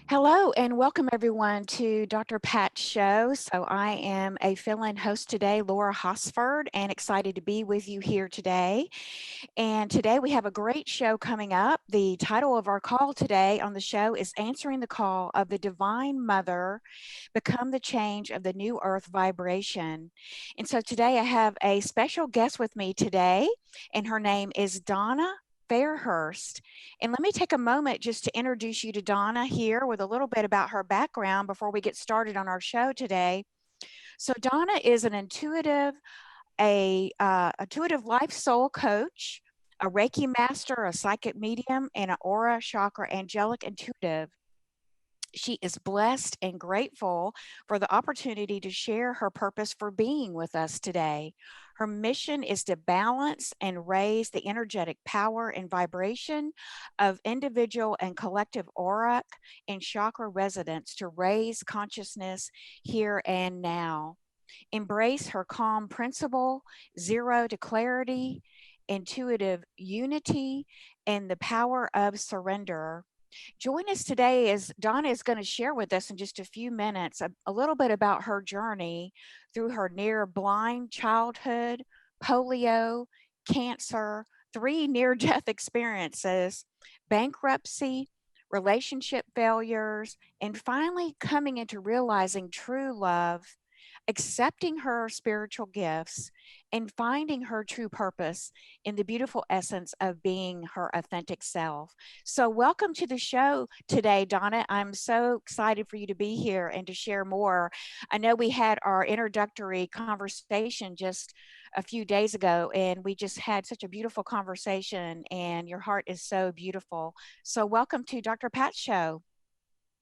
Hello and welcome everyone to Dr. Pat's show. So I am a fill-in host today, Laura Hosford, and excited to be with you here today. And today we have a great show coming up. The title of our call today on the show is Answering the Call of the Divine Mother, Become the Change of the New Earth Vibration. And so today I have a special guest with me today, and her name is Donna Fairhurst. And let me take a moment just to introduce you to Donna here with a little bit about her background before we get started on our show today. So Donna is an intuitive life soul coach, a Reiki master, a psychic medium, and an aura chakra angelic intuitive. She is blessed and grateful for the opportunity to share her purpose for being with us today. Her mission is to balance and raise the energetic power and vibration of individual and collective auric and chakra resonance to raise consciousness here and now. Embrace her calm principle, zero to clarity, intuitive unity, and the power of surrender. Join us today as Donna is going to share with us in just a few minutes a little bit about her journey through her near blind childhood, polio, cancer, 3 near-death experiences, bankruptcy, relationship failures, and finally coming into realizing true love, accepting her spiritual gifts, and finding her true purpose in the beautiful essence of being her authentic self. So welcome to the show today, Donna. I'm so excited for you to be here and to share more. I know we had our introductory conversation just a few days ago, and we just had such a beautiful conversation, and your heart is so beautiful. So welcome to Dr. Pat's show.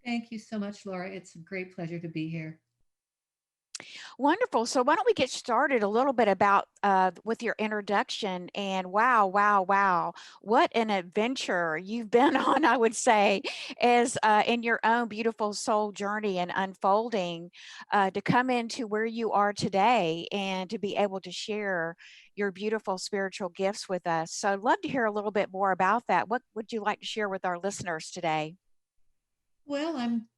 Thank you so much, Laura. It's a great pleasure to be here. Wonderful. So why don't we get started a little bit about with your introduction? And wow, wow, wow, what an adventure you've been on, I would say, as in your own beautiful soul journey and unfolding to come into where you are today and to be able to share your beautiful spiritual gifts with us. So I'd love to hear a little bit more about that. What would you like to share with our listeners today? Well, I'm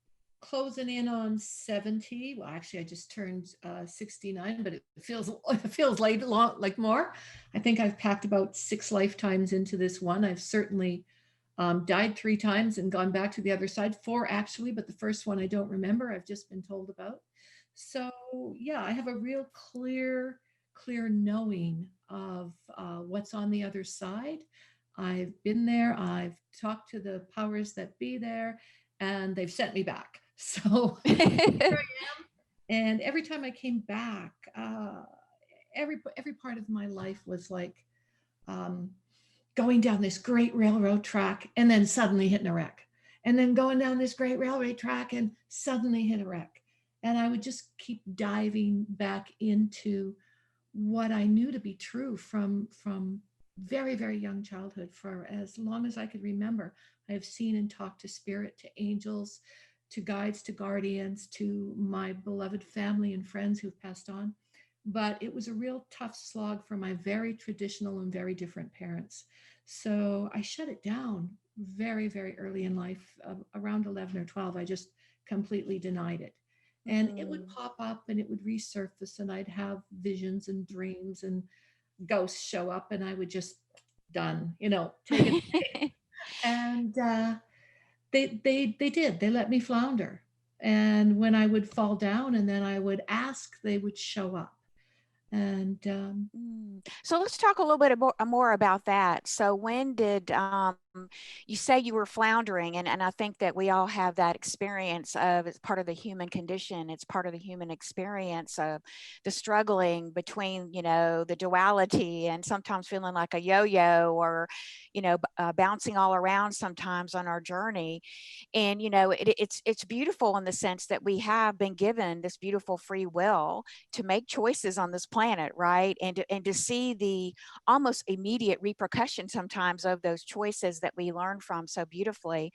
closing in on 70. Well, actually, I just turned 69, but it feels it feels like more. I think I've packed about 6 lifetimes into this one. I've certainly died 3 times and gone back to the other side. 4 actually, but the first one I don't remember. I've just been told about. So yeah, I have a real clear knowing of what's on the other side. I've been there. I've talked to the powers that be there, and they've sent me back. So here I am. And every time I came back, every part of my life was like um, going down this great railroad track and then suddenly hitting a wreck, and then going down this great railway track and suddenly hit a wreck. And I would just keep diving back into what I knew to be true from very young childhood. For as long as I could remember, I have seen and talked to spirit, to angels, to guides, to guardians, to my beloved family and friends who've passed on. But it was a real tough slog for my very traditional and very different parents. So I shut it down very early in life, around 11 or 12. I just completely denied it. And it would Mm. pop up and it would resurface, and I'd have visions and dreams and ghosts show up, and I would just done, take it. And they did. They let me flounder. And when I would fall down and then I would ask, they would show up. And So let's talk a little bit more about that. So when did you say you were floundering? And I think that we all have that experience of it's part of the human condition. It's part of the human experience of the struggling between, the duality and sometimes feeling like a yo-yo or, bouncing all around sometimes on our journey. And, it's beautiful in the sense that we have been given this beautiful free will to make choices on this planet, right? And to see the almost immediate repercussion sometimes of those choices that we learn from so beautifully.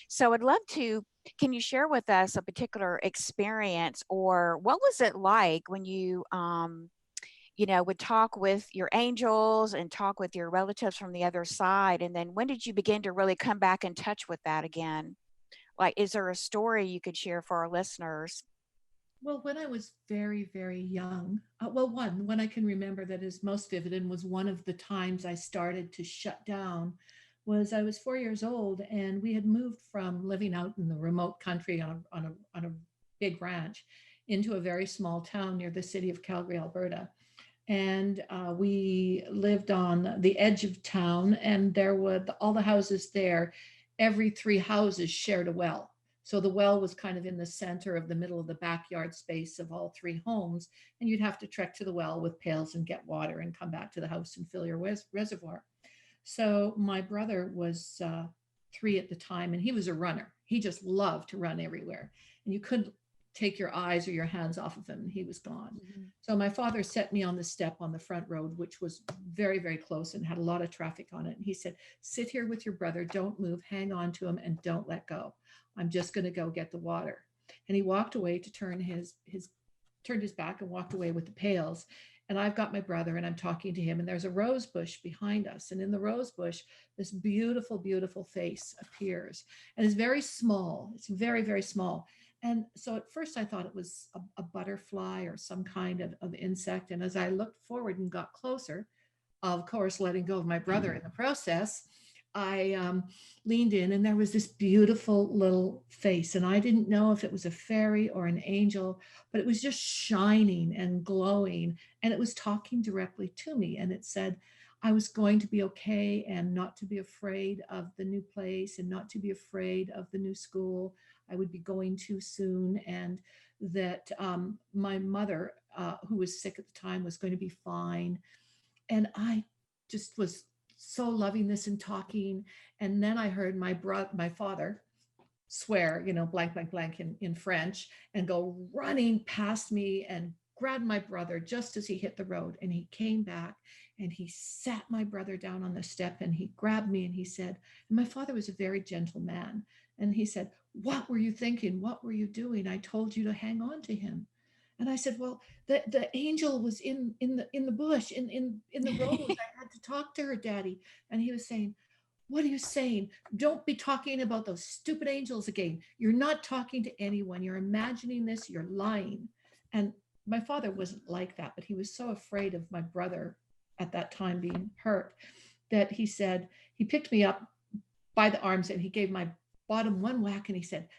So I'd love to, can you share with us a particular experience, or what was it like when you, would talk with your angels and talk with your relatives from the other side? And then when did you begin to really come back in touch with that again? Like, is there a story you could share for our listeners? Well, when I was very, very young, when I can remember that is most vivid and was one of the times I started to shut down was I was 4 years old, and we had moved from living out in the remote country on a big ranch into a very small town near the city of Calgary, Alberta. And we lived on the edge of town, and there were all the houses there. Every three houses shared a well. So the well was kind of in the center of the middle of the backyard space of all three homes, and you'd have to trek to the well with pails and get water and come back to the house and fill your reservoir. So my brother was 3 at the time, and he was a runner. He just loved to run everywhere, and you couldn't take your eyes or your hands off of him, and he was gone. Mhm. So my father set me on the step on the front road, which was very, very close and had a lot of traffic on it. And he said, "Sit here with your brother. Don't move. Hang on to him and don't let go. I'm just going to go get the water." And he walked away to turned his back and walked away with the pails. And I've got my brother, and I'm talking to him, and there's a rose bush behind us. And in the rose bush, this beautiful, beautiful face appears, and it's very small. It's very, very small. And so at first I thought it was a butterfly or some kind of insect. And as I looked forward and got closer, of course, letting go of my brother in the process, I leaned in, and there was this beautiful little face. And I didn't know if it was a fairy or an angel, but it was just shining and glowing. And it was talking directly to me. And it said, I was going to be okay, and not to be afraid of the new place, and not to be afraid of the new school I would be going to soon. And that my mother, who was sick at the time, was going to be fine. And I just was so loving this and talking. And then I heard my father swear, blank, blank, blank in French, and go running past me and grabbed my brother just as he hit the road. And he came back, and he sat my brother down on the step, and he grabbed me, and he said, and my father was a very gentle man. And he said, "What were you thinking? What were you doing? I told you to hang on to him." And I said, "Well, the angel was in the bush, in the rose. I had to talk to her, Daddy." And he was saying, "What are you saying? Don't be talking about those stupid angels again. You're not talking to anyone. You're imagining this. You're lying." And my father wasn't like that, but he was so afraid of my brother at that time being hurt that he picked me up by the arms, and he gave my bottom one whack, and he said,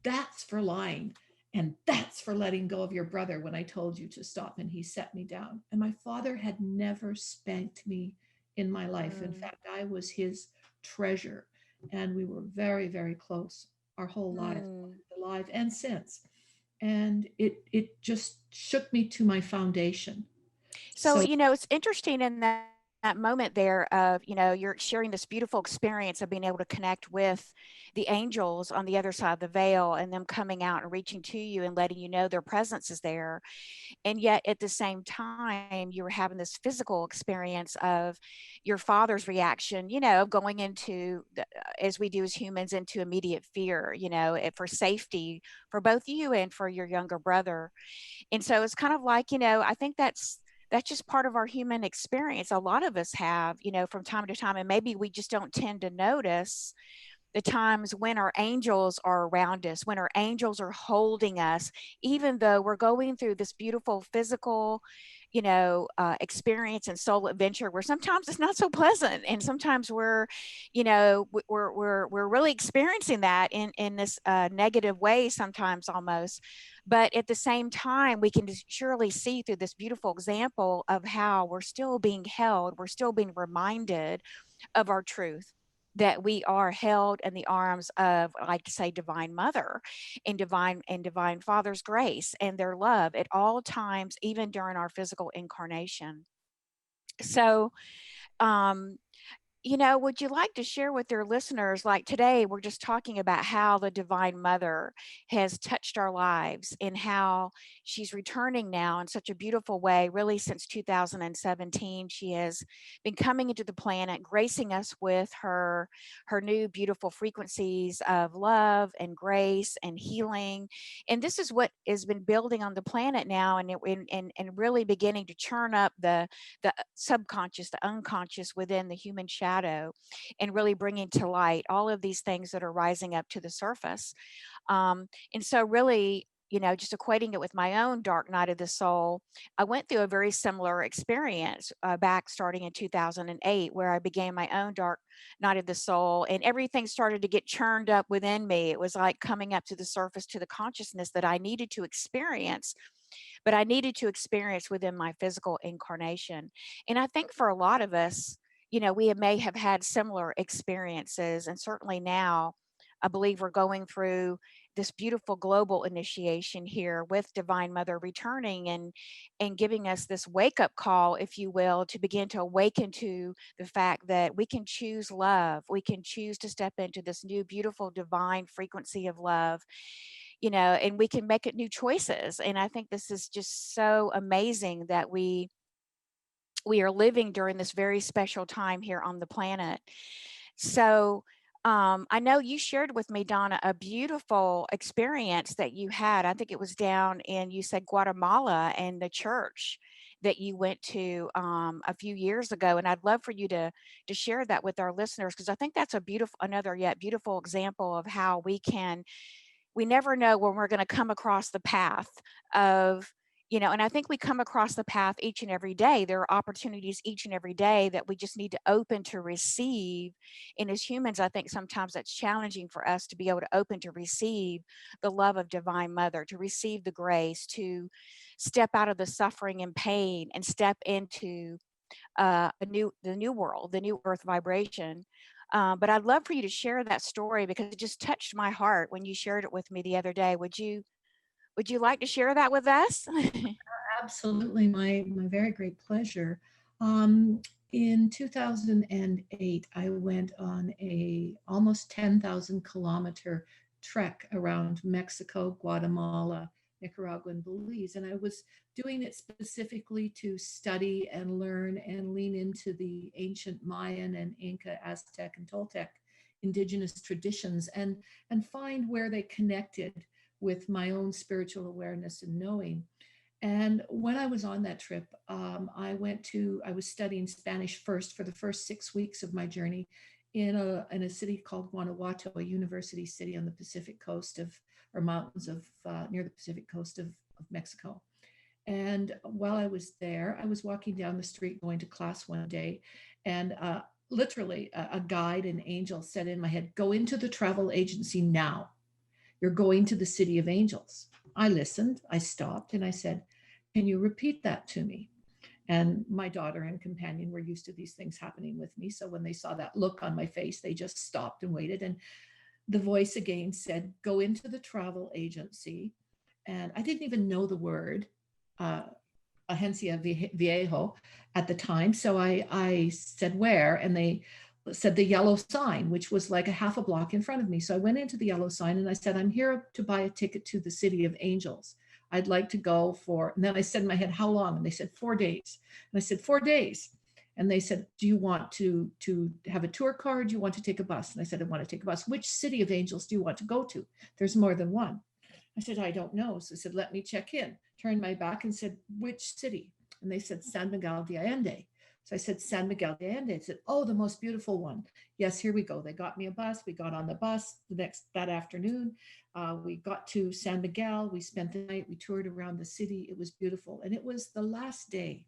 "That's for lying. And that's for letting go of your brother when I told you to stop." And he set me down. And my father had never spanked me in my life. In Mm, fact, I was his treasure. And we were very, very close our whole lives, mm. alive and since. And it just shook me to my foundation. So, So it's interesting in that moment there of, you're sharing this beautiful experience of being able to connect with the angels on the other side of the veil, and them coming out and reaching to you and letting you know their presence is there. And yet at the same time, you were having this physical experience of your father's reaction, going into as we do as humans, into immediate fear, for safety for both you and for your younger brother. And so it's kind of like, I think that's just part of our human experience. A lot of us have, from time to time, and maybe we just don't tend to notice the times when our angels are around us, when our angels are holding us, even though we're going through this beautiful physical, experience and soul adventure, where sometimes it's not so pleasant, and sometimes we're, we're really experiencing that in this negative way, sometimes almost. But at the same time, we can surely see through this beautiful example of how we're still being held, we're still being reminded of our truth, that we are held in the arms of, I like to say, divine mother, and divine father's grace and their love at all times, even during our physical incarnation. So, um Would you like to share with your listeners, like today, we're just talking about how the Divine Mother has touched our lives and how she's returning now in such a beautiful way. Really, since 2017, she has been coming into the planet, gracing us with her new beautiful frequencies of love and grace and healing. And this is what has been building on the planet now, and really beginning to churn up the subconscious, the unconscious within the human shadow, and really bringing to light all of these things that are rising up to the surface. And so, really, just equating it with my own dark night of the soul, I went through a very similar experience back starting in 2008, where I began my own dark night of the soul, and everything started to get churned up within me. It was like coming up to the surface, to the consciousness that I needed to experience, but I needed to experience within my physical incarnation. And I think for a lot of us, may have had similar experiences. And certainly now, I believe we're going through this beautiful global initiation here with Divine Mother returning and giving us this wake up call, if you will, to begin to awaken to the fact that we can choose love. We can choose to step into this new beautiful divine frequency of love, and we can make it new choices. And I think this is just so amazing that we are living during this very special time here on the planet. So, I know you shared with me, Donna, a beautiful experience that you had. I think it was down in, you said Guatemala, and the church that you went to a few years ago. And I'd love for you to share that with our listeners, because I think that's a beautiful, another yet beautiful example of how we never know when we're going to come across the path of, and I think we come across the path each and every day. There are opportunities each and every day that we just need to open to receive. And as humans, I think sometimes that's challenging for us to be able to open to receive the love of Divine Mother, to receive the grace, to step out of the suffering and pain and step into the new world, the new earth vibration. But I'd love for you to share that story, because it just touched my heart when you shared it with me the other day. Would you like to share that with us? Absolutely, my very great pleasure. Um, in 2008, I went on a almost 10,000 kilometer trek around Mexico, Guatemala, Nicaragua, and Belize, and I was doing it specifically to study and learn and lean into the ancient Mayan and Inca, Aztec, and Toltec indigenous traditions, and find where they connected with my own spiritual awareness and knowing. And when I was on that trip, I was studying Spanish first for the first 6 weeks of my journey in a city called Guanajuato, a university city on the Pacific coast of, or mountains of, near the Pacific coast of Mexico. And while I was there, I was walking down the street going to class one day, and literally a guide, an angel said in my head, "Go into the travel agency now. You're going to the city of angels." I listened, I stopped, and I said, "Can you repeat that to me?" And my daughter and companion were used to these things happening with me. So when they saw that look on my face, they just stopped and waited. And the voice again said, "Go into the travel agency." And I didn't even know the word, uh, Agencia Viejo at the time. So I said, "Where?" And they said the yellow sign, which was like a half a block in front of me. So I went into the yellow sign and I said, "I'm here to buy a ticket to the City of Angels. I'd like to go for," and then I said in my head, "How long?" And they said, "4 days." And I said, "4 days." And they said, "Do you want to have a tour car? Or do you want to take a bus?" And I said, "I want to take a bus." "Which City of Angels do you want to go to? There's more than one." I said, "I don't know." So I said, "Let me check in." Turned my back and said, "Which city?" And they said, "San Miguel de Allende." So I said, "San Miguel de Allende." I said, "Oh, the most beautiful one." "Yes, here we go." They got me a bus. We got on the bus that afternoon. We got to San Miguel. We spent the night. We toured around the city. It was beautiful. And it was the last day.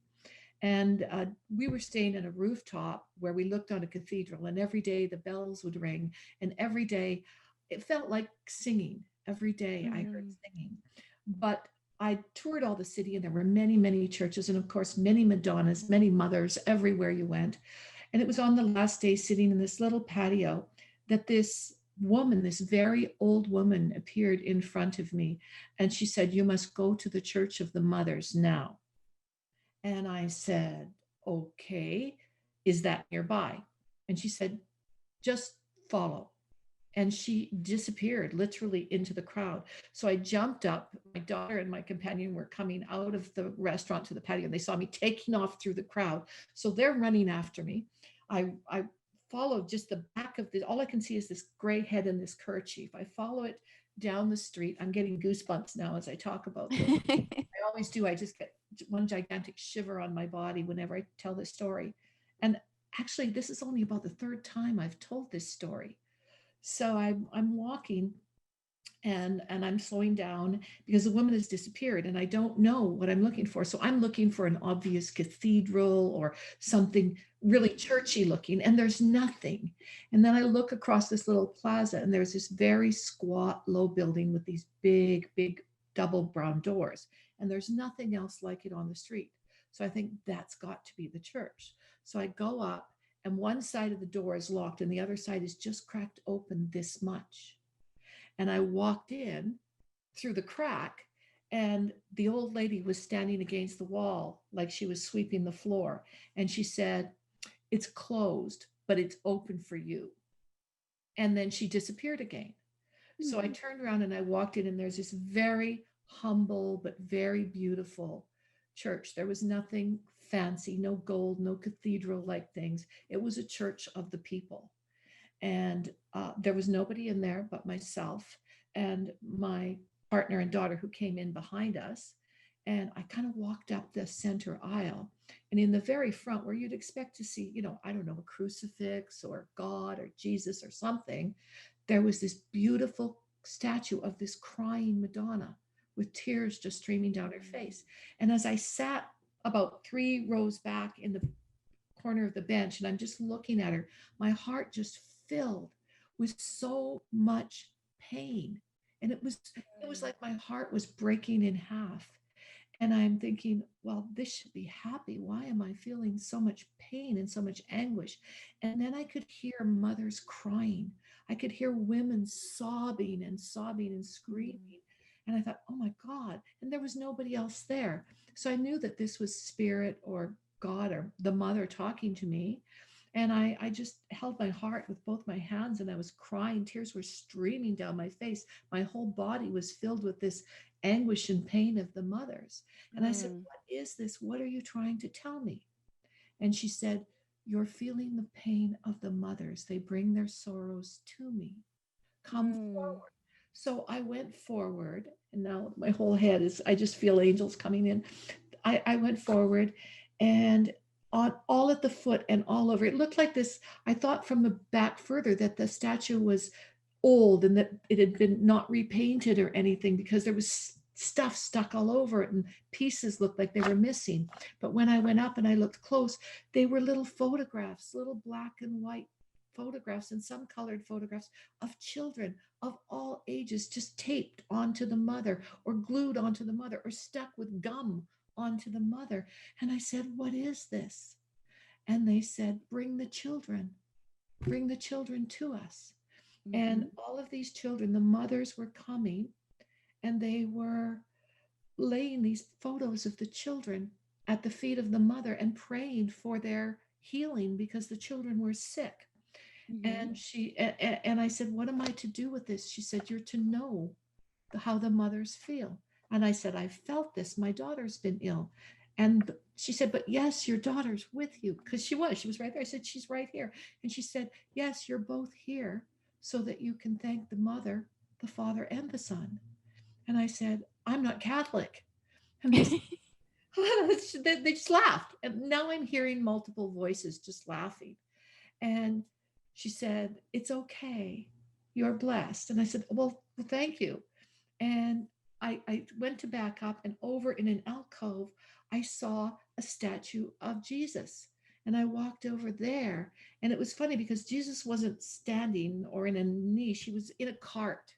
And we were staying in a rooftop where we looked on a cathedral. And every day the bells would ring. And every day it felt like singing. Every day I heard Mhm. singing. But I toured all the city, and there were many, many churches, and of course, many Madonnas, many mothers everywhere you went. And it was on the last day, sitting in this little patio, that this woman, this very old woman, appeared in front of me. And she said, "You must go to the Church of the Mothers now." And I said, "Okay, is that nearby?" And she said, just follow. And she disappeared literally into the crowd. So I jumped up. My daughter and my companion were coming out of the restaurant to the patio, and they saw me taking off through the crowd. So they're running after me. I followed just the back of the, all I can see is this gray head and this kerchief. I follow it down the street. I'm getting goosebumps now as I talk about this. I always do. I just get one gigantic shiver on my body whenever I tell this story. And actually, this is only about the third time I've told this story. So I'm walking, and I'm slowing down because the woman has disappeared and I don't know what I'm looking for. So I'm looking for an obvious cathedral or something really churchy looking, and there's nothing. And then I look across this little plaza, and there's this very squat, low building with these big, big double brown doors. And there's nothing else like it on the street. So I think that's got to be the church. So I go up, and one side of the door is locked, and the other side is just cracked open this much. And I walked in through the crack, and the old lady was standing against the wall like she was sweeping the floor. And she said, it's closed, but it's open for you. And then she disappeared again. So I turned around and I walked in, and there's this very humble but very beautiful church. There was nothing fancy, no gold, no cathedral like things. It was a church of the people. And there was nobody in there but myself and my partner and daughter who came in behind us. And I kind of walked up the center aisle. And in the very front, where you'd expect to see, I don't know, a crucifix or God or Jesus or something, there was this beautiful statue of this crying Madonna with tears just streaming down her face. And as I sat about 3 rows back in the corner of the bench and I'm just looking at her, my heart just filled with so much pain. And it was like my heart was breaking in half. And I'm thinking, well, this should be happy. Why am I feeling so much pain and so much anguish? And then I could hear mothers crying. I could hear women sobbing and sobbing and screaming. And I thought, oh my God. And there was nobody else there. So I knew that this was spirit or God or the mother talking to me. And I just held my heart with both my hands, and I was crying. Tears were streaming down my face. My whole body was filled with this anguish and pain of the mothers. And I said, what is this? What are you trying to tell me? And she said, you're feeling the pain of the mothers. They bring their sorrows to me. Come forward. So I went forward, and now my whole head is, I just feel angels coming in. I went forward, and on all at the foot and all over, it looked like this. I thought from the back further that the statue was old and that it had been not repainted or anything, because there was stuff stuck all over it and pieces looked like they were missing. But when I went up and I looked close, they were little photographs, little black and white photographs and some colored photographs of children of all ages, just taped onto the mother or glued onto the mother or stuck with gum onto the mother. And I said, what is this? And they said, bring the children to us. And all of these children, the mothers were coming, and they were laying these photos of the children at the feet of the mother and praying for their healing because the children were sick. And and I said, what am I to do with this? She said, you're to know how the mothers feel. And I said, I've felt this. My daughter's been ill. And she said, but yes, your daughter's with you. Because she was right there. I said, she's right here. And she said, yes, you're both here so that you can thank the mother, the father, and the son. And I said, I'm not Catholic. And they, they just laughed. And now I'm hearing multiple voices just laughing. And she said, it's okay. You're blessed. And I said, well, thank you. And I went to back up, and over in an alcove, I saw a statue of Jesus. And I walked over there. And it was funny because Jesus wasn't standing or in a niche, he was in a cart.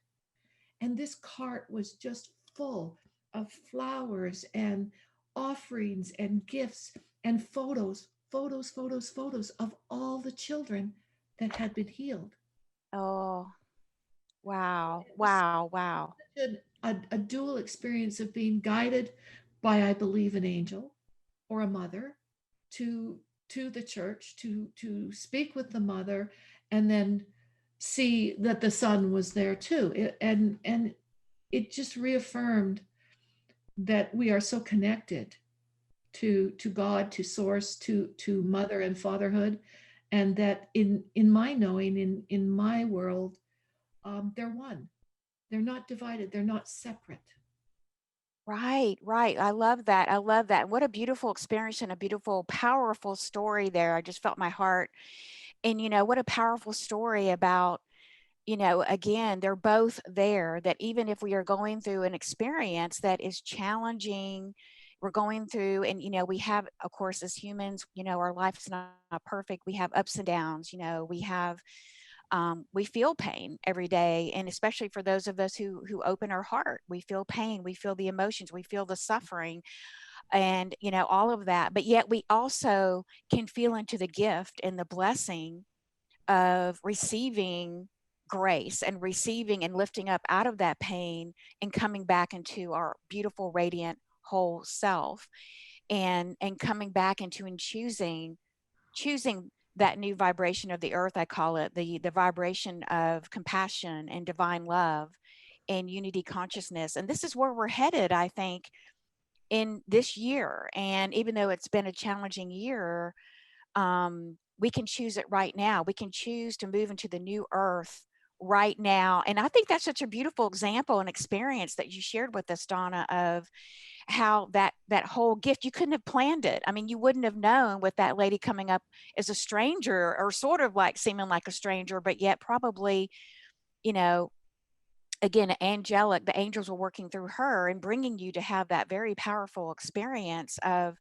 And this cart was just full of flowers and offerings and gifts and photos of all the children that had been healed. Oh, wow. It was Wow. Wow. a dual experience of being guided by, I believe, an angel or a mother to to the church to speak with the mother, and then see that the son was there too. And it just reaffirmed that we are so connected to God, to source, to mother and fatherhood, and that in my knowing, in my world, they're one. They're not divided. They're not separate. Right, right. I love that. I love that. What a beautiful experience and a beautiful, powerful story there. I just felt my heart. And, what a powerful story about, again, they're both there, that even if we are going through an experience that is challenging, we're going through, and, we have, of course, as humans, our life's not perfect. We have ups and downs, we feel pain every day, and especially for those of us who open our heart, we feel pain, we feel the emotions, we feel the suffering, and all of that. But yet we also can feel into the gift and the blessing of receiving grace and receiving and lifting up out of that pain and coming back into our beautiful, radiant, whole self, and coming back into and choosing that new vibration of the earth. I call it the vibration of compassion and divine love and unity consciousness. And this is where we're headed, I think, in this year. And even though it's been a challenging year, we can choose it right now. We can choose to move into the new earth right now. And I think that's such a beautiful example and experience that you shared with us, Donna, of how that whole gift, you couldn't have planned it. I mean, you wouldn't have known with that lady coming up as a stranger, or sort of like seeming like a stranger, but yet probably, you know again, angelic, the angels were working through her and bringing you to have that very powerful experience of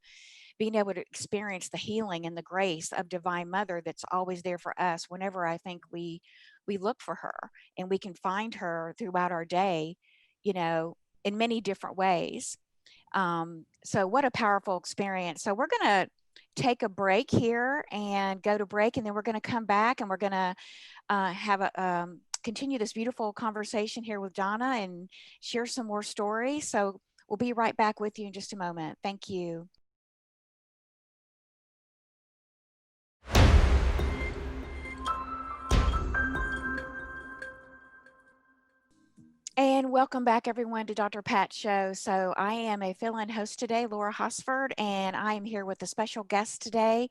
being able to experience the healing and the grace of divine mother that's always there for us whenever I think we look for her. And we can find her throughout our day, you know in many different ways. So what a powerful experience. So we're going to take a break here and go to break, and then we're going to come back, and we're going to have a continue this beautiful conversation here with Donna and share some more stories. So we'll be right back with you in just a moment. Thank you. And welcome back, everyone, to Dr. Pat's show. So I am a fill-in host today, Laura Hosford, and I am here with a special guest today,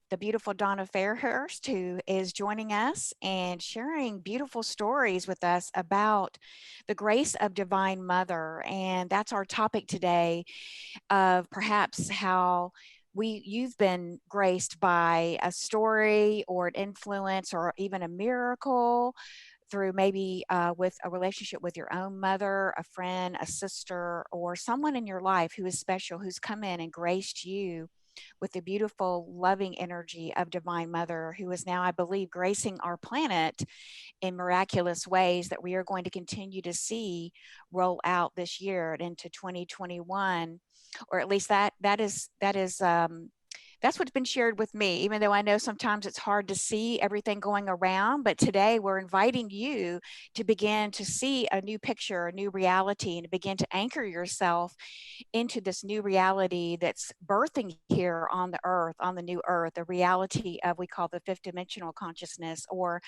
the beautiful Donna Fairhurst, who is joining us and sharing beautiful stories with us about the grace of Divine Mother. And that's our topic today, of perhaps how you've been graced by a story or an influence or even a miracle through maybe with a relationship with your own mother, a friend, a sister, or someone in your life who is special, who's come in and graced you with the beautiful, loving energy of Divine Mother, who is now, I believe, gracing our planet in miraculous ways that we are going to continue to see roll out this year and into 2021, or at least that's what's been shared with me, even though I know sometimes it's hard to see everything going around. But today we're inviting you to begin to see a new picture, a new reality, and to begin to anchor yourself into this new reality that's birthing here on the earth, on the new earth, the reality of, we call the fifth dimensional consciousness, or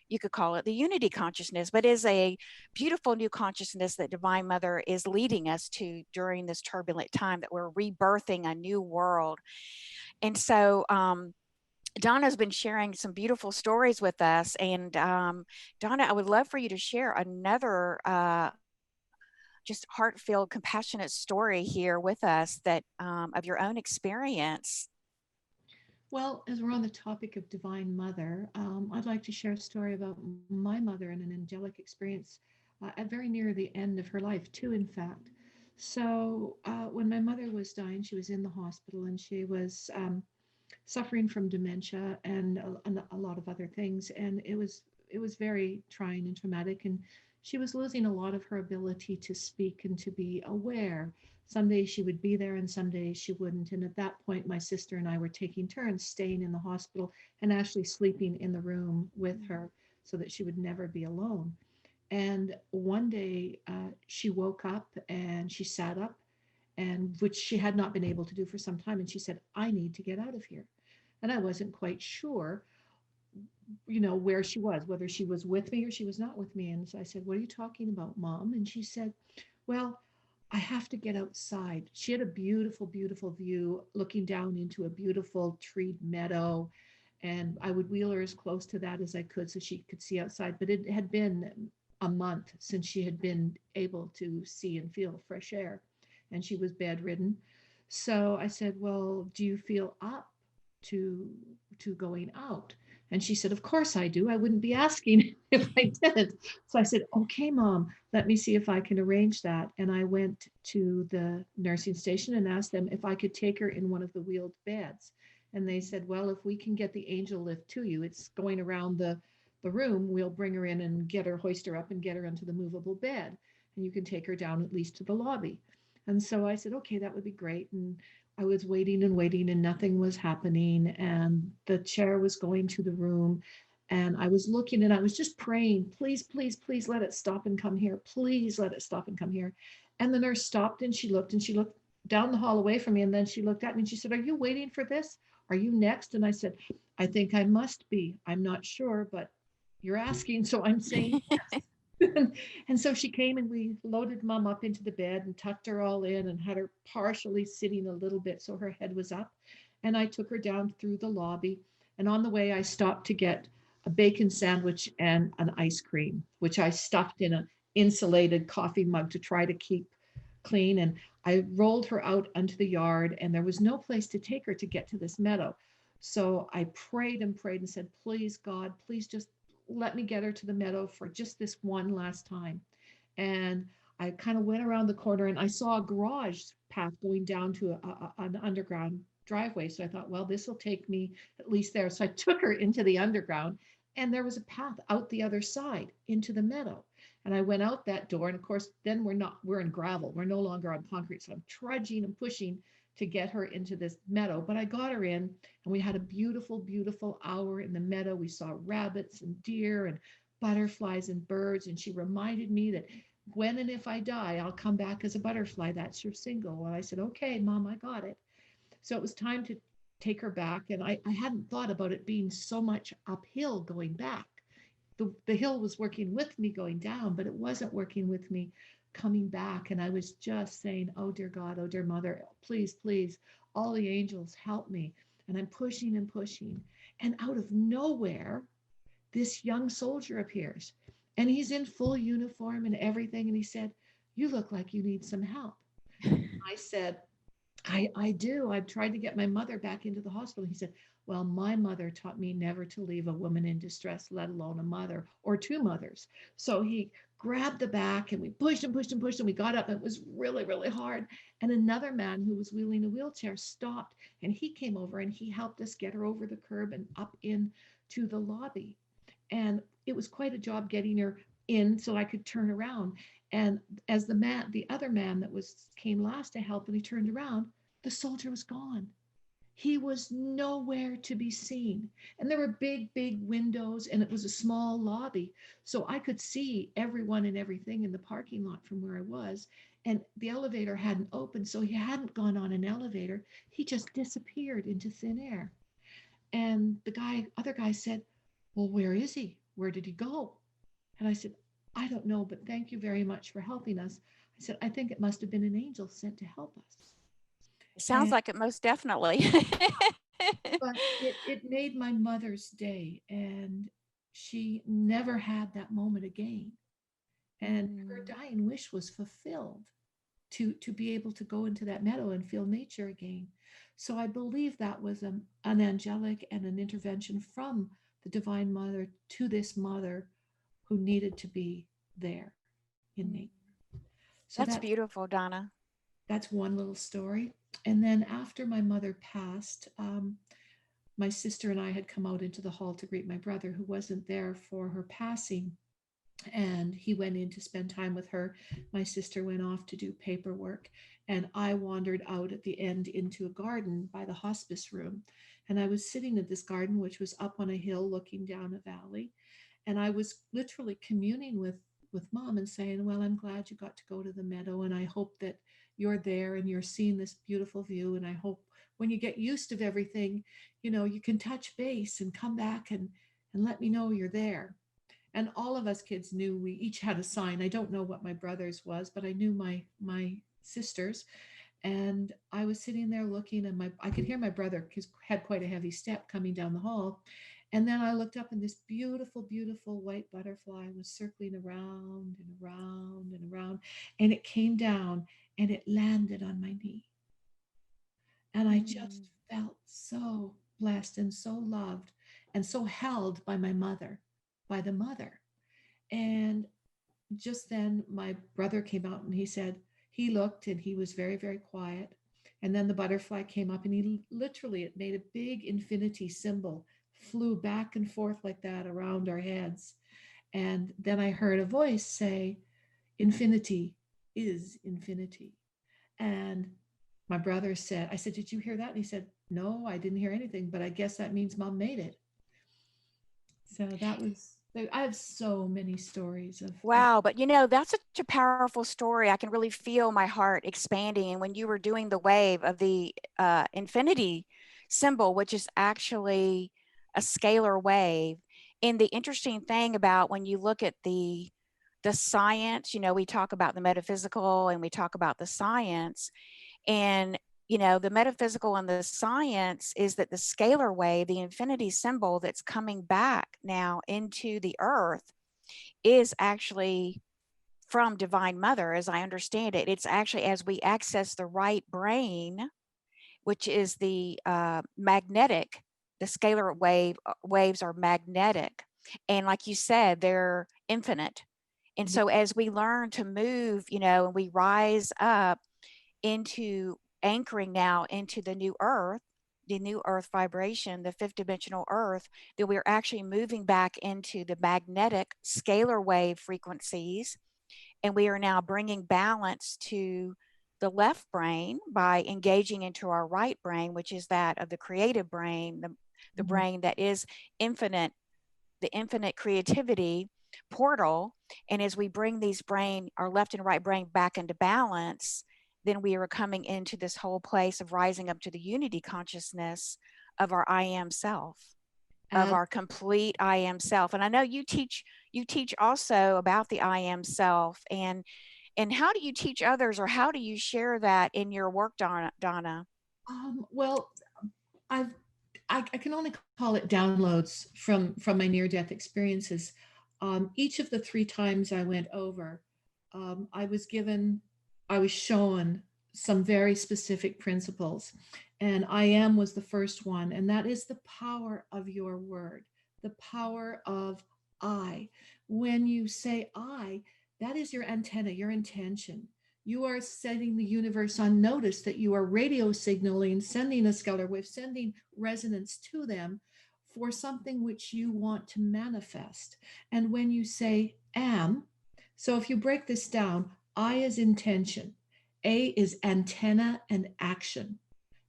you could call it the unity consciousness, but is a beautiful new consciousness that Divine Mother is leading us to during this turbulent time, that we're rebirthing a new world. And so, Donna's been sharing some beautiful stories with us. And Donna, I would love for you to share another just heart-filled, compassionate story here with us, that of your own experience. Well, as we're on the topic of Divine Mother, I'd like to share a story about my mother and an angelic experience at very near the end of her life, too, in fact. So, when my mother was dying, she was in the hospital, and she was suffering from dementia and a lot of other things. And it was very trying and traumatic. And she was losing a lot of her ability to speak and to be aware. Some days she would be there and some days she wouldn't. And at that point, my sister and I were taking turns staying in the hospital and actually sleeping in the room with her so that she would never be alone. And one day she woke up and she sat up, and which she had not been able to do for some time. And she said, "I need to get out of here." And I wasn't quite sure, where she was, whether she was with me or she was not with me. And so I said, "What are you talking about, Mom?" And she said, "Well, I have to get outside." She had a beautiful, beautiful view looking down into a beautiful treed meadow. And I would wheel her as close to that as I could so she could see outside. But it had been a month since she had been able to see and feel fresh air, and she was bedridden. So I said, "Well, do you feel up to going out?" And she said, "Of course I do. I wouldn't be asking if I didn't." So I said, "Okay, Mom, let me see if I can arrange that." And I went to the nursing station and asked them if I could take her in one of the wheeled beds. And they said, "Well, if we can get the angel lift to you, it's going around the room, we'll bring her in and get her, hoist her up and get her into the movable bed. And you can take her down at least to the lobby." And so I said, "Okay, that would be great." And I was waiting and waiting, and nothing was happening. And the chair was going to the room. And I was looking and I was just praying, "Please, please, please let it stop and come here. Please let it stop and come here." And the nurse stopped and she looked down the hall away from me. And then she looked at me and she said, "Are you waiting for this? Are you next?" And I said, "I think I must be. I'm not sure, but you're asking, so I'm saying yes." And so she came and we loaded Mom up into the bed and tucked her all in and had her partially sitting a little bit so her head was up. And I took her down through the lobby. And on the way, I stopped to get a bacon sandwich and an ice cream, which I stuffed in an insulated coffee mug to try to keep clean. And I rolled her out onto the yard, and there was no place to take her to get to this meadow. So I prayed and said, "Please, God, please just let me get her to the meadow for just this one last time." And I kind of went around the corner and I saw a garage path going down to an underground driveway. So I thought, well, this will take me at least there. So I took her into the underground, and there was a path out the other side into the meadow. And I went out that door. And of course, then we're in gravel. We're no longer on concrete. So I'm trudging and pushing to get her into this meadow. But I got her in, and we had a beautiful, beautiful hour in the meadow. We saw rabbits and deer and butterflies and birds. And she reminded me that when and if I die, I'll come back as a butterfly. That's your single. And I said, "Okay, Mom, I got it." So it was time to take her back. And I hadn't thought about it being so much uphill going back. The hill was working with me going down, but it wasn't working with me coming back. And I was just saying, "Oh, dear God, oh, dear Mother, please, please, all the angels, help me." And I'm pushing and pushing. And out of nowhere, this young soldier appears, and he's in full uniform and everything. And he said, "You look like you need some help." I said, I do. I've tried to get my mother back into the hospital." He said, "Well, my mother taught me never to leave a woman in distress, let alone a mother or two mothers." So he grabbed the back and we pushed and pushed and pushed and we got up. And it was really, really hard. And another man who was wheeling a wheelchair stopped, and he came over and he helped us get her over the curb and up into the lobby. And it was quite a job getting her in so I could turn around. And as the other man that was came last to help, and he turned around, the soldier was gone. He was nowhere to be seen. And there were big, big windows, and it was a small lobby. So I could see everyone and everything in the parking lot from where I was. And the elevator hadn't opened, so he hadn't gone on an elevator. He just disappeared into thin air. And other guy said, "Well, where is he? Where did he go?" And I said, "I don't know, but thank you very much for helping us." I said, "I think it must have been an angel sent to help us." It sounds And like it most definitely. but it made my mother's day, and she never had that moment again. And her Mm. dying wish was fulfilled to be able to go into that meadow and feel nature again. So I believe that was an angelic and an intervention from the Divine Mother to this mother who needed to be there in nature. Mm. So That's beautiful, Donna. that's one little story. And then after my mother passed, my sister and I had come out into the hall to greet my brother, who wasn't there for her passing. And he went in to spend time with her. My sister went off to do paperwork, and I wandered out at the end into a garden by the hospice room. And I was sitting in this garden, which was up on a hill looking down a valley. And I was literally communing with Mom and saying, "Well, I'm glad you got to go to the meadow, and I hope that you're there and you're seeing this beautiful view. And I hope when you get used to everything, you can touch base and come back and let me know you're there. And all of us kids knew we each had a sign. I don't know what my brother's was, but I knew my sisters. And I was sitting there looking, and I could hear my brother because had quite a heavy step coming down the hall. And then I looked up, and this beautiful, beautiful white butterfly was circling around and around and around, and it came down and it landed on my knee. And I just Mm. felt so blessed and so loved and so held by my mother, by the mother. And just then my brother came out and he said, he looked and he was very, very quiet. And then the butterfly came up and he literally, it made a big infinity symbol, flew back and forth like that around our heads. And then I heard a voice say, infinity is infinity. And my brother said, I said, did you hear that? And he said, no, I didn't hear anything, but I guess that means mom made it. So that was, I have so many stories of Wow, but that's such a powerful story. I can really feel my heart expanding. And when you were doing the wave of the infinity symbol, which is actually a scalar wave, and the interesting thing about when you look at the science, we talk about the metaphysical and we talk about the science, and the metaphysical and the science is that the scalar wave, the infinity symbol that's coming back now into the earth is actually from Divine Mother, as I understand it. It's actually as we access the right brain, which is the magnetic, the scalar waves are magnetic. And like you said, they're infinite. And yeah, so as we learn to move, and we rise up into anchoring now into the new earth vibration, the fifth dimensional earth, that we're actually moving back into the magnetic scalar wave frequencies. And we are now bringing balance to the left brain by engaging into our right brain, which is that of the creative brain, the mhm. brain that is infinite, the infinite creativity portal. And as we bring our left and right brain back into balance, then we are coming into this whole place of rising up to the unity consciousness of our I am self, of And our complete I am self. And I know you teach also about the I am self, and how do you teach others, or how do you share that in your work, Donna? well, I've I can only call it downloads from my near death experiences. Each of the three times I went over, I was given, I was shown some very specific principles, and I am was the first one, and that is the power of your word, the power of I. When you say I, that is your antenna, your intention. You are setting the universe on notice that you are radio signaling, sending a scalar wave, sending resonance to them for something which you want to manifest. And when you say am, so if you break this down, I is intention, A is antenna and action.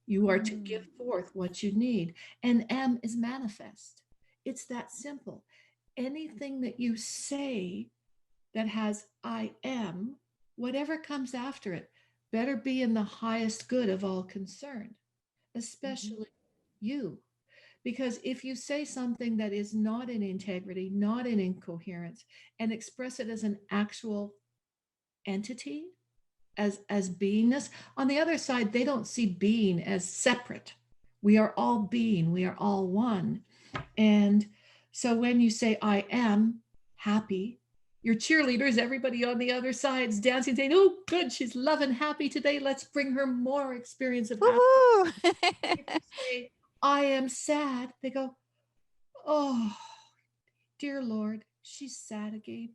You are to give Mm, forth what you need, and M is manifest. It's that simple. Anything that you say that has I am, whatever comes after it, better be in the highest good of all concerned, mhm, especially you. Because if you say something that is not in integrity, not in incoherence, and express it as an actual entity, as beingness, on the other side, they don't see being as separate. We are all being, we are all one. And so when you say, I am happy, your cheerleaders, everybody on the other side's dancing, saying, oh, good, she's loving happy today. Let's bring her more experience of happy. woohoo! If you say, I am sad, they go, oh, dear Lord, she's sad again.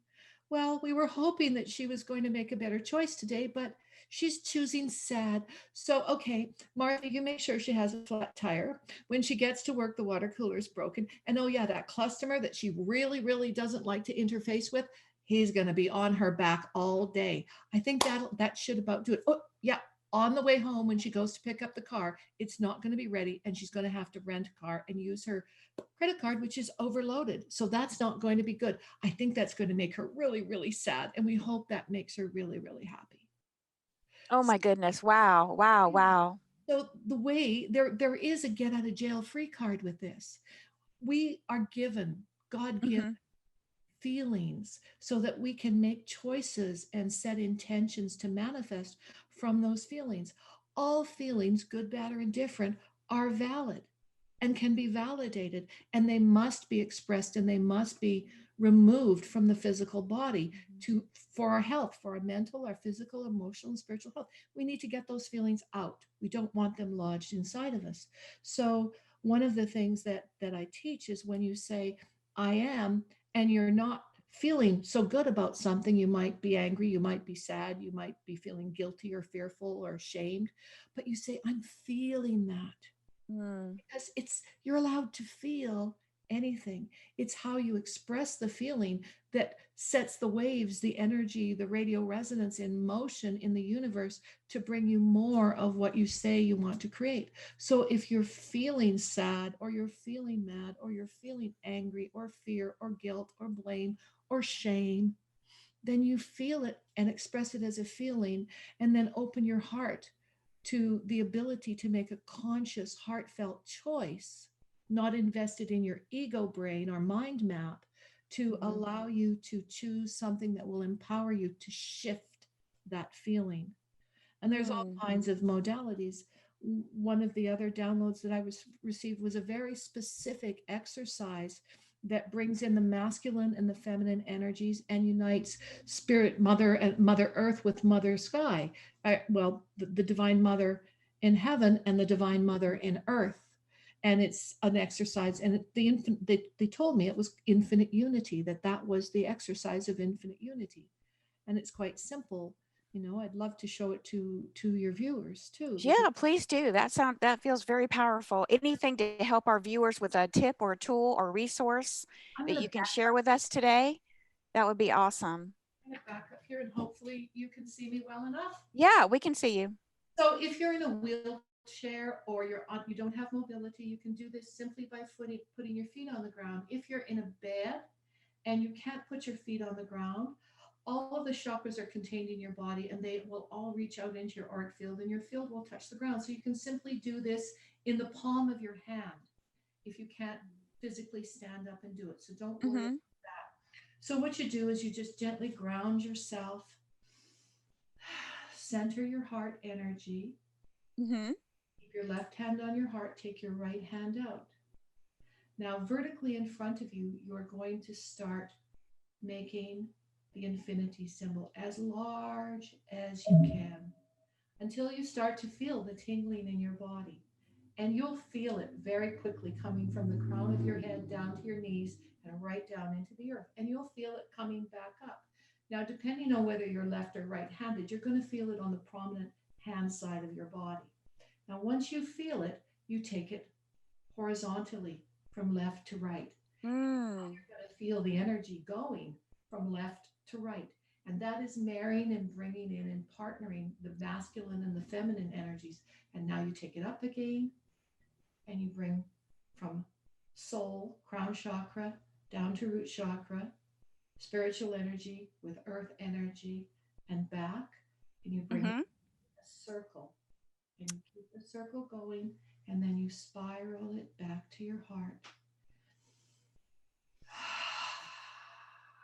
Well, we were hoping that she was going to make a better choice today, but she's choosing sad. So, okay, Martha, you make sure she has a flat tire. When she gets to work, the water cooler is broken. And oh, yeah, that customer that she really, really doesn't like to interface with, he's going to be on her back all day. I think that should about do it. Oh, yeah. On the way home, when she goes to pick up the car, it's not going to be ready, and she's going to have to rent a car and use her credit card, which is overloaded. So that's not going to be good. I think that's going to make her really, really sad. And we hope that makes her really, really happy. Oh my goodness. Wow. Wow. Yeah. Wow. So the way there is a get out of jail free card with this. We are given, God given Hmm. feelings so that we can make choices and set intentions to manifest from those feelings. All feelings, good, bad, or indifferent, are valid and can be validated, and they must be expressed and they must be removed from the physical body to for our health, for our mental, our physical, emotional, and spiritual health. We need to get those feelings out. We don't want them lodged inside of us. So one of the things that I teach is when you say I am, and you're not feeling so good about something, you might be angry, you might be sad, you might be feeling guilty or fearful or ashamed, but you say I'm feeling that, Mm. because it's you're allowed to feel anything. It's how you express the feeling that sets the waves, the energy, the radio resonance in motion in the universe to bring you more of what you say you want to create. So if you're feeling sad, or you're feeling mad, or you're feeling angry or fear or guilt or blame or shame, then you feel it and express it as a feeling, and then open your heart to the ability to make a conscious, heartfelt choice, not invested in your ego brain or mind map, to Hmm. allow you to choose something that will empower you to shift that feeling. And there's all Mm. kinds of modalities. One of the other downloads that I was received was a very specific exercise that brings in the masculine and the feminine energies and unites spirit mother and mother earth with mother sky. Well, the divine mother in heaven and the divine mother in earth. And it's an exercise, and they told me it was infinite unity, that was the exercise of infinite unity. And it's quite simple. I'd love to show it to your viewers too, because Yeah, please do. That feels very powerful. Anything to help our viewers with a tip or a tool or resource I'm that going you to can share with us today, that would be awesome. back up here, and hopefully you can see me well enough. Yeah, we can see you. So if you're in a wheelchair, or you don't have mobility, you can do this simply by putting your feet on the ground. If you're in a bed and you can't put your feet on the ground, all of the chakras are contained in your body, and they will all reach out into your auric field, and your field will touch the ground. So you can simply do this in the palm of your hand if you can't physically stand up and do it. So don't worry Mm-hmm. about that. So what you do is you just gently ground yourself, center your heart energy, Mm-hmm. keep your left hand on your heart, take your right hand out. Now, vertically in front of you, you're going to start making the infinity symbol as large as you can until you start to feel the tingling in your body. And you'll feel it very quickly coming from the crown of your head down to your knees and right down into the earth. And you'll feel it coming back up. Now, depending on whether you're left or right handed, you're going to feel it on the prominent hand side of your body. Now, once you feel it, you take it horizontally from left to right. Mm. You're going to feel the energy going from left to right. And that is marrying and bringing in and partnering the masculine and the feminine energies. And now you take it up again, and you bring from soul, crown chakra, down to root chakra, spiritual energy with earth energy, and back. And you bring it Mm-hmm. in a circle. And you keep the circle going, and then you spiral it back to your heart.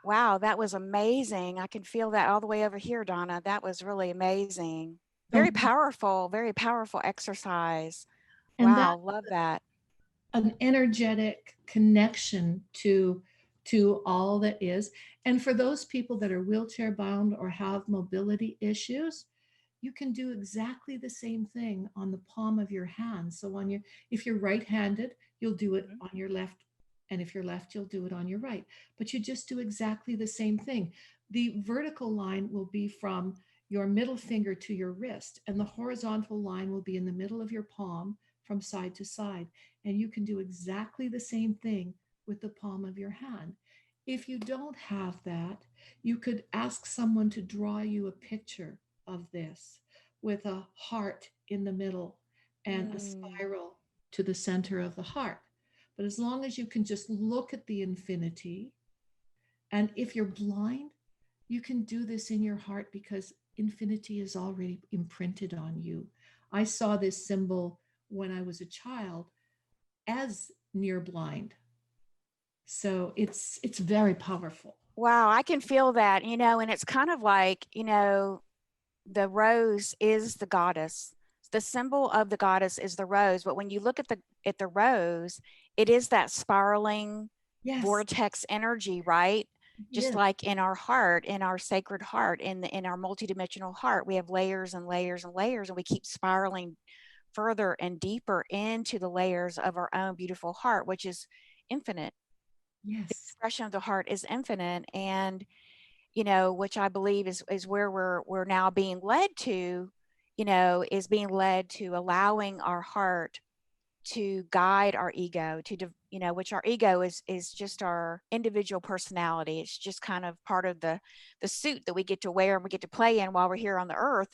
Wow, that was amazing. I can feel that all the way over here, Donna. That was really amazing. So, Very powerful exercise. and that Wow, love that. an energetic connection to all that is. And for those people that are wheelchair bound or have mobility issues, you can do exactly the same thing on the palm of your hand. So on your if you're right-handed, you'll do it Mhm. on your left, and if you're left, you'll do it on your right. But you just do exactly the same thing. The vertical line will be from your middle finger to your wrist, and the horizontal line will be in the middle of your palm from side to side. And you can do exactly the same thing with the palm of your hand. If you don't have that, you could ask someone to draw you a picture of this with a heart in the middle and a Mm. spiral to the center of the heart. But as long as you can just look at the infinity, and if you're blind, you can do this in your heart, because infinity is already imprinted on you. I saw this symbol when I was a child as near blind. So it's very powerful. Wow, I can feel that, and it's kind of like, the rose is the goddess. The symbol of the goddess is the rose, but when you look at the rose, it is that spiraling Yes, vortex energy, right? Just yes, like in our heart, in our sacred heart, in our multidimensional heart, we have layers and layers and layers, and we keep spiraling further and deeper into the layers of our own beautiful heart, which is infinite. The yes. expression of the heart is infinite, and which I believe is where we're now being led to, is being led to allowing our heart to guide our ego which our ego is just our individual personality. It's just kind of part of the suit that we get to wear and we get to play in while we're here on the earth.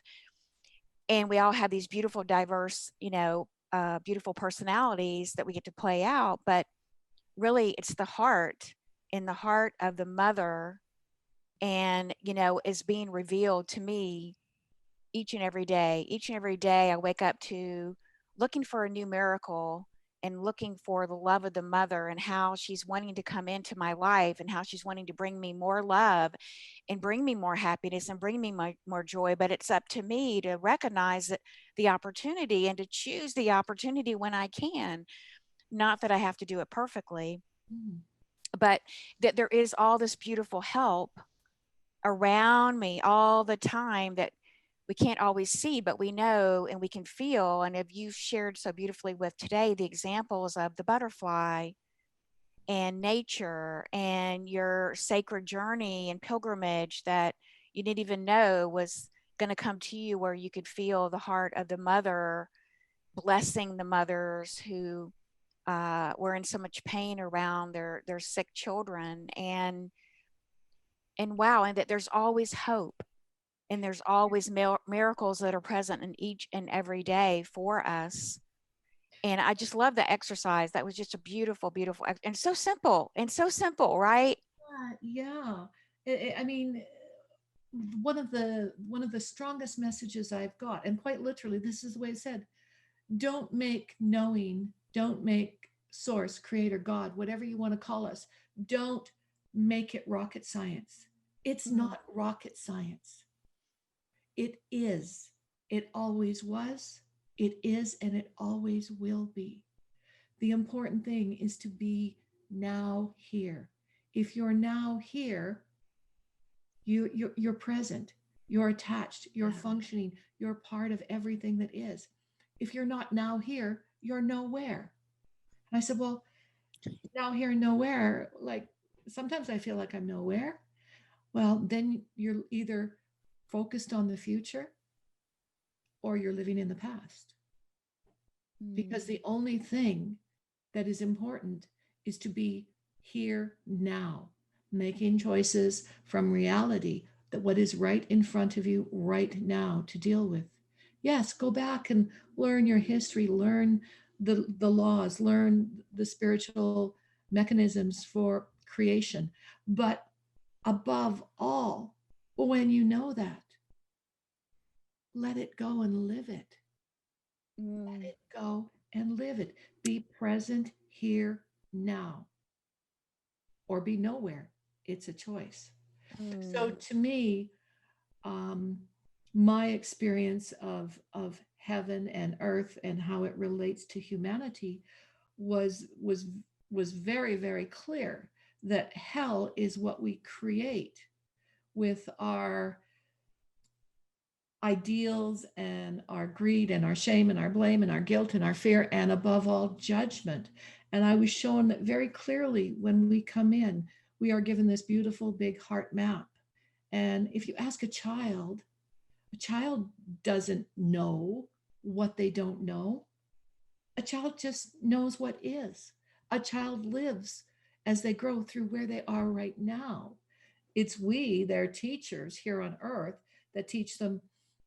And we all have these beautiful, diverse, beautiful personalities that we get to play out. But really, it's the heart, in the heart of the mother, and is being revealed to me each and every day. Each and every day I wake up to looking for a new miracle, and looking for the love of the mother, and how she's wanting to come into my life, and how she's wanting to bring me more love and bring me more happiness and bring me more joy. But it's up to me to recognize that the opportunity, and to choose the opportunity when I can. Not that I have to do it perfectly, Mm. but that there is all this beautiful help around me all the time that we can't always see, but we know and we can feel. And if you shared so beautifully with today the examples of the butterfly and nature and your sacred journey and pilgrimage that you didn't even know was going to come to you, where you could feel the heart of the mother blessing the mothers who were in so much pain around their sick children. And wow, and that there's always hope, and there's always miracles that are present in each and every day for us. And I just love the exercise. That was just a beautiful, beautiful, and so simple, right? Yeah. I mean, one of the strongest messages I've got, and quite literally, this is the way it said: don't make knowing, don't make source, creator, God, whatever you want to call us, don't make it rocket science. It's Mm, not rocket science. It is. It always was. It is, and it always will be. The important thing is to be now here. If you're now here, you're present, you're attached, you're functioning, you're part of everything that is. If you're not now here, you're nowhere. And I said, well, now here and nowhere, like sometimes I feel like I'm nowhere. Well, then you're either focused on the future or you're living in the past. Because mm, the only thing that is important is to be here now, making choices from reality, that what is right in front of you right now to deal with. Yes, go back and learn your history, learn the laws, learn the spiritual mechanisms for creation. But above all, when you know that, let it go and live it. Let mm, it go and live it. Be present here now, or be nowhere. It's a choice. So mm, to me, um, my experience of heaven and earth and how it relates to humanity was was was very, very clear that hell is what we create with our ideals and our greed and our shame and our blame and our guilt and our fear, and above all, judgment. And I was shown that very clearly when we come in, we are given this beautiful big heart map. And if you ask a child doesn't know what they don't know. A child just knows what is. A child lives as they grow through where they are right now. It's we, their teachers here on earth, that teach them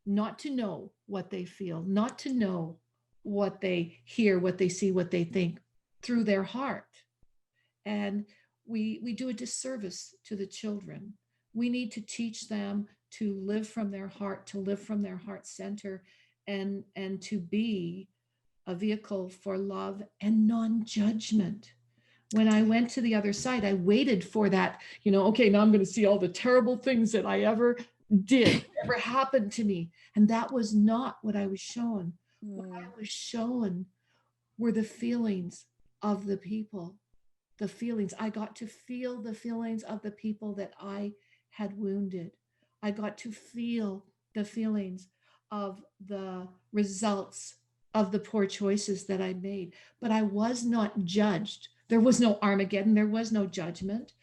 not to know what they feel, not to know what they hear, what they see, what they think through their heart. And we do a disservice to the children. We need to teach them to live from their heart, to live from their heart center, and to be a vehicle for love and non-judgment. When I went to the other side, I waited for that, okay, now I'm going to see all the terrible things that I ever did, ever happened to me. And that was not what I was shown. What I was shown were the feelings of the people, the feelings. I got to feel the feelings of the people that I had wounded. I got to feel the feelings of the results of the poor choices that I made. But I was not judged. There was no Armageddon. There was no judgment.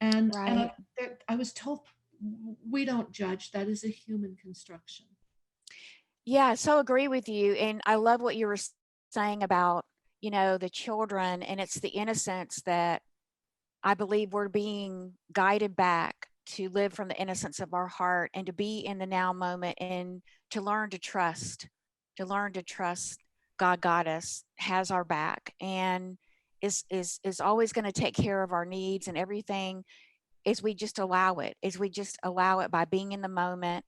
And Right. I was told, we don't judge. That is a human construction. Yeah, I so agree with you. And I love what you were saying about, the children, and it's the innocence that I believe we're being guided back to live from the innocence of our heart and to be in the now moment and to learn to trust God got us, has our back, and is always going to take care of our needs and everything as we just allow it, by being in the moment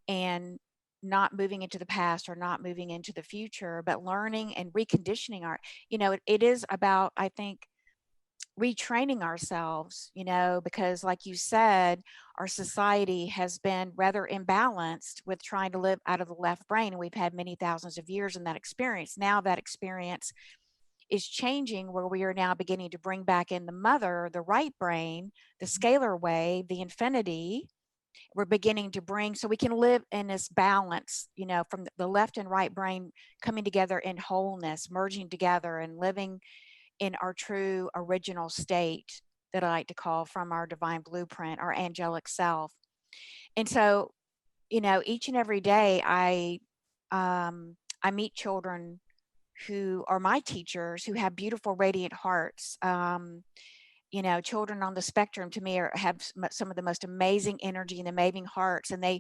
and not moving into the past or not moving into the future, but learning and reconditioning it is about, I think, retraining ourselves, because like you said, our society has been rather imbalanced with trying to live out of the left brain. And we've had many thousands of years in that experience. Now that experience is changing, where we are now beginning to bring back in the right brain, the scalar wave, the infinity. We're beginning to bring, so we can live in this balance, from the left and right brain coming together in wholeness, merging together and living in our true original state that I like to call from our divine blueprint, our angelic self. And so, each and every day I meet children who are my teachers, who have beautiful, radiant hearts. Children on the spectrum to me have some of the most amazing energy and amazing hearts, and they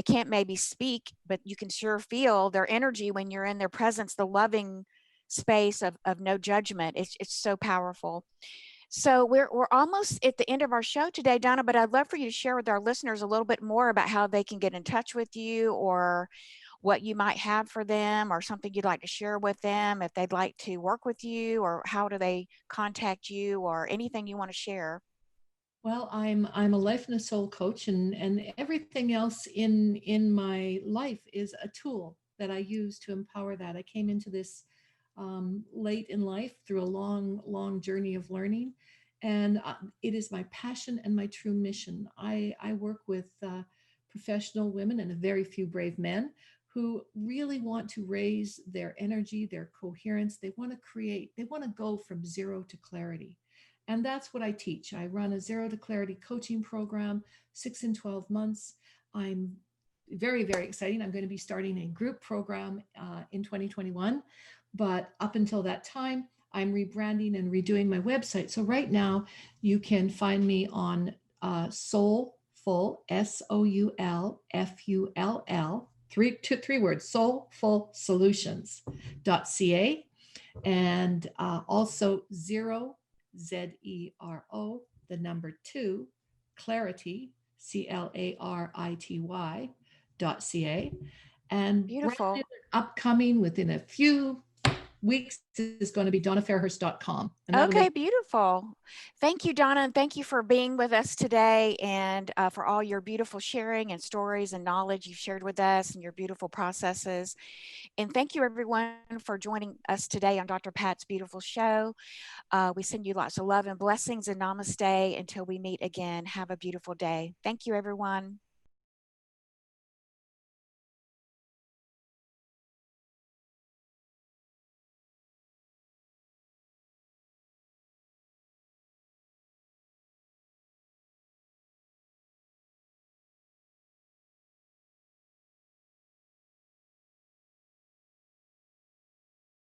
can't maybe speak, but you can sure feel their energy when you're in their presence, the loving space of no judgment. It's so powerful. So we're almost at the end of our show today, Donna, but I'd love for you to share with our listeners a little bit more about how they can get in touch with you, or what you might have for them, or something you'd like to share with them if they'd like to work with you, or how do they contact you, or anything you want to share. Well, I'm a life and a soul coach, and everything else in my life is a tool that I use to empower that. I came into this late in life through a long journey of learning, and it is my passion and my true mission. I work with professional women and a very few brave men who really want to raise their energy, their coherence. They want to create. They want to go from zero to clarity. And that's what I teach. I run a zero to clarity coaching program, 6 and 12 months. I'm very exciting. I'm going to be starting a group program in 2021. But up until that time, I'm rebranding and redoing my website. So right now, you can find me on Soulful, SOULFULL, three words, soulfulsolutions.ca, and also zero ZERO, the number two, clarity, CLARITY.ca. And brand new Beautiful. upcoming within a few weeks is going to be donnafairhurst.com. And that'll Okay, make beautiful. Thank you, Donna, and thank you for being with us today, and for all your beautiful sharing and stories and knowledge you've shared with us, and your beautiful processes. And thank you, everyone, for joining us today on Dr. Pat's beautiful show. We send you lots of love and blessings, and namaste until we meet again. Have a beautiful day. Thank you, everyone.